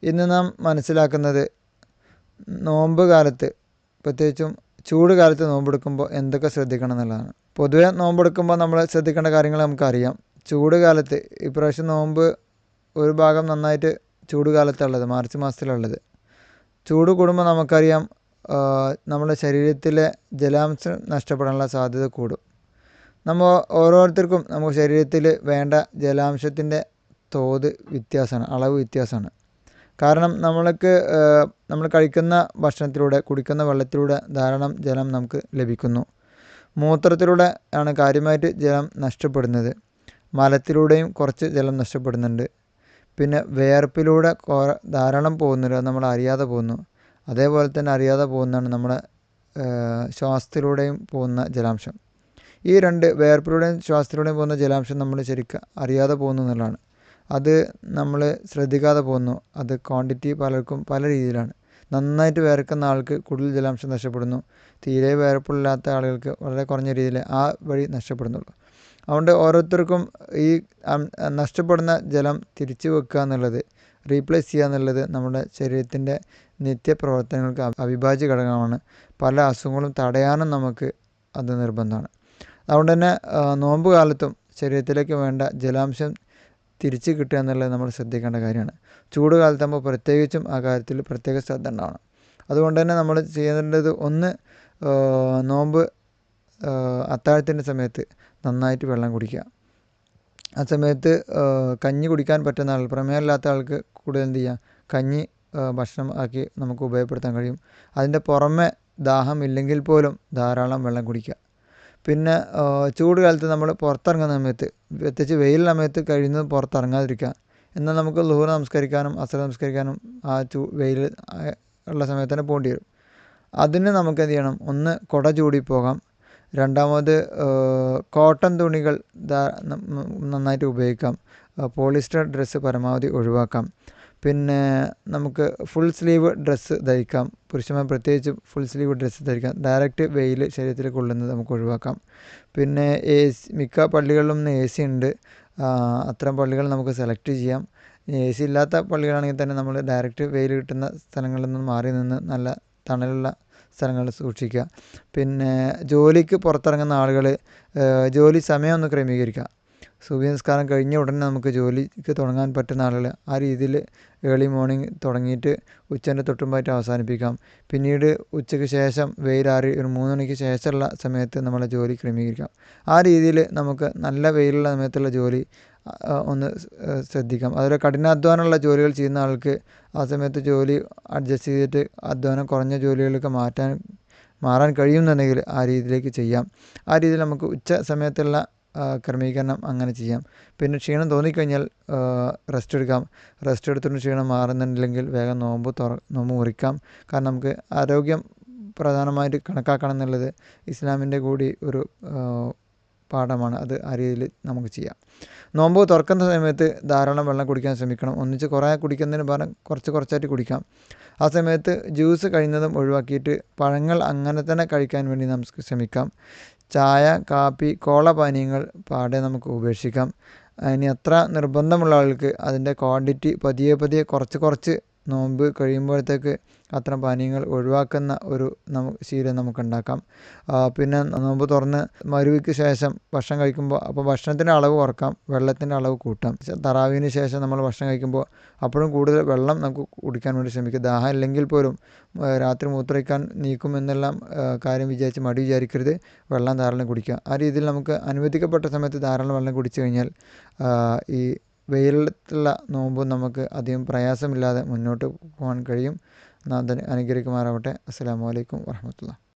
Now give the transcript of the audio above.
ഇന്ന് നാം മനസ്സിലാക്കുന്നത് നോമ്പ് കാലത്ത്, പ്രത്യേകിച്ചും ചൂട് കാലത്ത് നോമ്പെടുക്കുമ്പോൾ എന്തൊക്കെ ശ്രദ്ധിക്കണം എന്നുള്ളതാണ്. പൊതുവെ നോമ്പെടുക്കുമ്പോൾ നമ്മൾ ശ്രദ്ധിക്കേണ്ട കാര്യങ്ങൾ നമുക്കറിയാം. ചൂട് കാലത്ത് ഇപ്രാവശ്യം നോമ്പ് ഒരു ഭാഗം നന്നായിട്ട് ചൂട് കാലത്തുള്ളത്, മാർച്ച് മാസത്തിലുള്ളത്. ചൂട് കൂടുമ്പോൾ നമുക്കറിയാം നമ്മുടെ ശരീരത്തിലെ ജലാംശം നഷ്ടപ്പെടാനുള്ള സാധ്യത കൂടും. നമ്മൾ ഓരോരുത്തർക്കും നമുക്ക് ശരീരത്തിൽ വേണ്ട ജലാംശത്തിൻ്റെ തോത് വ്യത്യാസമാണ്, അളവ് വ്യത്യാസമാണ്. കാരണം നമ്മൾ കഴിക്കുന്ന ഭക്ഷണത്തിലൂടെ, കുടിക്കുന്ന വെള്ളത്തിലൂടെ ധാരാളം ജലം നമുക്ക് ലഭിക്കുന്നു. മൂത്രത്തിലൂടെ ആണ് കാര്യമായിട്ട് ജലം നഷ്ടപ്പെടുന്നത്. മലത്തിലൂടെയും കുറച്ച് ജലം നഷ്ടപ്പെടുന്നുണ്ട്. പിന്നെ വിയർപ്പിലൂടെ ധാരാളം പോകുന്നുണ്ട്, അത് നമ്മൾ അറിയാതെ പോകുന്നു. അതേപോലെ തന്നെ അറിയാതെ പോകുന്നതാണ് നമ്മുടെ ശ്വാസത്തിലൂടെയും പോകുന്ന ജലാംശം. ഈ രണ്ട്, വിയർപ്പിലൂടെയും ശ്വാസത്തിലൂടെയും പോകുന്ന ജലാംശം നമ്മൾ ശരിക്കും അറിയാതെ പോകുന്നു എന്നുള്ളതാണ്. അത് നമ്മൾ ശ്രദ്ധിക്കാതെ പോകുന്നു. അത് ക്വാണ്ടിറ്റി പലർക്കും പല രീതിയിലാണ്. നന്നായിട്ട് വിയർക്കുന്ന ആൾക്ക് കൂടുതൽ ജലാംശം നഷ്ടപ്പെടുന്നു. തീരെ വിയർപ്പില്ലാത്ത ആളുകൾക്ക് വളരെ കുറഞ്ഞ രീതിയിൽ ആ വഴി നഷ്ടപ്പെടുന്നുള്ളൂ. അതുകൊണ്ട് ഓരോരുത്തർക്കും ഈ നഷ്ടപ്പെടുന്ന ജലം തിരിച്ചു വെക്കുക എന്നുള്ളത്, റീപ്ലേസ് ചെയ്യുക എന്നുള്ളത് നമ്മുടെ ശരീരത്തിൻ്റെ നിത്യപ്രവർത്തനങ്ങൾക്ക് അവിഭാജ്യ ഘടകമാണ്. പല അസുഖങ്ങളും തടയാനും നമുക്ക് അത് നിർബന്ധമാണ്. അതുകൊണ്ട് തന്നെ നോമ്പ് കാലത്തും ശരീരത്തിലേക്ക് വേണ്ട ജലാംശം തിരിച്ച് കിട്ടുക എന്നുള്ളത് നമ്മൾ ശ്രദ്ധിക്കേണ്ട കാര്യമാണ്. ചൂട് കാലത്താകുമ്പോൾ പ്രത്യേകിച്ചും ആ കാര്യത്തിൽ പ്രത്യേക ശ്രദ്ധ ഉണ്ടാവണം. അതുകൊണ്ട് തന്നെ നമ്മൾ ചെയ്യേണ്ടത്, ഒന്ന്, നോമ്പ് അത്താഴത്തിൻ്റെ സമയത്ത് നന്നായിട്ട് വെള്ളം കുടിക്കുക. ആ സമയത്ത് കഞ്ഞി കുടിക്കാൻ പറ്റുന്ന ആൾ, പ്രമേഹമില്ലാത്ത ആൾക്ക് കൂടുതൽ എന്ത് ചെയ്യുക, കഞ്ഞി ഭക്ഷണം ആക്കി നമുക്ക് ഉപയോഗപ്പെടുത്താൻ കഴിയും. അതിൻ്റെ പുറമെ ദാഹമില്ലെങ്കിൽ പോലും ധാരാളം വെള്ളം കുടിക്കുക. പിന്നെ ചൂട് കാലത്ത് നമ്മൾ പുറത്തിറങ്ങുന്ന സമയത്ത്, പ്രത്യേകിച്ച് വെയിൽ സമയത്ത് കഴിയുന്നതും പുറത്തിറങ്ങാതിരിക്കുക. എന്നാൽ നമുക്ക് ളുഹർ നമസ്കരിക്കാനും അസ്ർ നമസ്കരിക്കാനും ആ വെയിൽ ഉള്ള സമയത്ത് തന്നെ പോകേണ്ടി വരും. അതിന് നമുക്ക് എന്ത് ചെയ്യണം, ഒന്ന് കുട ചൂടി പോകാം. രണ്ടാമത് കോട്ടൺ തുണികൾ നന്നായിട്ട് ഉപയോഗിക്കാം. പോളിസ്റ്റർ ഡ്രസ്സ് പരമാവധി ഒഴിവാക്കാം. പിന്നെ നമുക്ക് ഫുൾ സ്ലീവ് ഡ്രസ്സ് ധരിക്കാം. പുരുഷന്മാർ പ്രത്യേകിച്ച് ഫുൾ സ്ലീവ് ഡ്രസ്സ് ധരിക്കാം. ഡയറക്റ്റ് വെയിൽ ശരീരത്തിൽ കൊള്ളുന്നത് നമുക്ക് ഒഴിവാക്കാം. പിന്നെ മിക്ക പള്ളികളിലും AC ഉണ്ട്. അത്തരം പള്ളികൾ നമുക്ക് സെലക്ട് ചെയ്യാം. AC ഇല്ലാത്ത പള്ളികളാണെങ്കിൽ തന്നെ നമ്മൾ ഡയറക്റ്റ് വെയിൽ കിട്ടുന്ന സ്ഥലങ്ങളിൽ നിന്ന് മാറി നിന്ന് നല്ല തണലുള്ള സ്ഥലങ്ങൾ സൂക്ഷിക്കുക. പിന്നെ ജോലിക്ക് പുറത്തിറങ്ങുന്ന ആളുകൾ ജോലി സമയം ഒന്ന് ക്രമീകരിക്കുക. സുബഹി നിസ്കാരം കഴിഞ്ഞ ഉടനെ നമുക്ക് ജോലിക്ക് തുടങ്ങാൻ പറ്റുന്ന ആളുകൾ ആ രീതിയിൽ ഏർലി മോർണിംഗ് തുടങ്ങിയിട്ട് ഉച്ചൻ്റെ തൊട്ടുമ്പായിട്ട് അവസാനിപ്പിക്കാം. പിന്നീട് ഉച്ചയ്ക്ക് ശേഷം വെയിലാറി ഒരു 3 മണിക്ക് ശേഷമുള്ള സമയത്ത് നമ്മളെ ജോലി ക്രമീകരിക്കാം. ആ രീതിയിൽ നമുക്ക് നല്ല വെയിലുള്ള സമയത്തുള്ള ജോലി ഒന്ന് ശ്രദ്ധിക്കാം. അതുപോലെ കഠിനാധ്വാനമുള്ള ജോലികൾ ചെയ്യുന്ന ആൾക്ക് ആ സമയത്ത് ജോലി അഡ്ജസ്റ്റ് ചെയ്തിട്ട് അധ്വാനം കുറഞ്ഞ ജോലികളൊക്കെ മാറാൻ കഴിയുമെന്നുണ്ടെങ്കിൽ ആ രീതിയിലേക്ക് ചെയ്യാം. ആ രീതിയിൽ നമുക്ക് ഉച്ച സമയത്തുള്ള ക്രമീകരണം അങ്ങനെ ചെയ്യാം. പിന്നെ ക്ഷീണം തോന്നിക്കഴിഞ്ഞാൽ റെസ്റ്റ് എടുക്കാം. റെസ്റ്റ് എടുത്തിട്ട് ക്ഷീണം മാറുന്നുണ്ടെങ്കിൽ വേഗം നോമ്പ് മുറിക്കാം. കാരണം നമുക്ക് ആരോഗ്യം പ്രധാനമായിട്ട് കണക്കാക്കണം എന്നുള്ളത് ഇസ്ലാമിൻ്റെ കൂടി ഒരു പാഠമാണ്. അത് ആ രീതിയിൽ നമുക്ക് ചെയ്യാം. നോമ്പ് തുറക്കുന്ന സമയത്ത് ധാരാളം വെള്ളം കുടിക്കാൻ ശ്രമിക്കണം. ഒന്നിച്ച് കുറേ കുടിക്കുന്നതിന് പകരം കുറച്ചായിട്ട് കുടിക്കാം. ആ സമയത്ത് ജ്യൂസ് കഴിയുന്നതും ഒഴിവാക്കിയിട്ട് പഴങ്ങൾ അങ്ങനെ തന്നെ കഴിക്കാൻ വേണ്ടി നമുക്ക് ശ്രമിക്കാം. ചായ, കാപ്പി, കോള പാനീയങ്ങൾ പാടെ നമുക്ക് ഉപേക്ഷിക്കാം. ഇനി അത്ര നിർബന്ധമുള്ള ആൾക്ക് അതിൻ്റെ ക്വാണ്ടിറ്റി പതിയെ കുറച്ച് നോമ്പ് കഴിയുമ്പോഴത്തേക്ക് അത്തരം പാനീയങ്ങൾ ഒഴിവാക്കുന്ന ഒരു ശീലം നമുക്കുണ്ടാക്കാം. പിന്നെ നോമ്പ് തുറന്ന് മഗ്‌രിബിക്ക് ശേഷം ഭക്ഷണം കഴിക്കുമ്പോൾ അപ്പോൾ ഭക്ഷണത്തിൻ്റെ അളവ് കുറക്കാം, വെള്ളത്തിൻ്റെ അളവ് കൂട്ടാം. തറാവീന് ശേഷം നമ്മൾ ഭക്ഷണം കഴിക്കുമ്പോൾ അപ്പോഴും കൂടുതൽ വെള്ളം നമുക്ക് കുടിക്കാൻ വേണ്ടി ശ്രമിക്കുക. ദാഹം ഇല്ലെങ്കിൽ പോലും രാത്രി മൂത്രമൊഴിക്കാൻ നീക്കും എന്നെല്ലാം കാര്യം വിചാരിച്ച് മടി വിചാരിക്കരുത്. വെള്ളം ധാരാളം കുടിക്കുക. ആ രീതിയിൽ നമുക്ക് അനുവദിക്കപ്പെട്ട സമയത്ത് ധാരാളം വെള്ളം കുടിച്ചു കഴിഞ്ഞാൽ ഈ വെയിലത്തുള്ള നോമ്പ് നമുക്ക് അധികം പ്രയാസമില്ലാതെ മുന്നോട്ട് പോകാൻ കഴിയും. നാഥൻ അനുഗ്രഹിക്കുമാറാവട്ടെ. അസ്സലാമു അലൈക്കും വറഹ്മത്തുള്ളാഹി.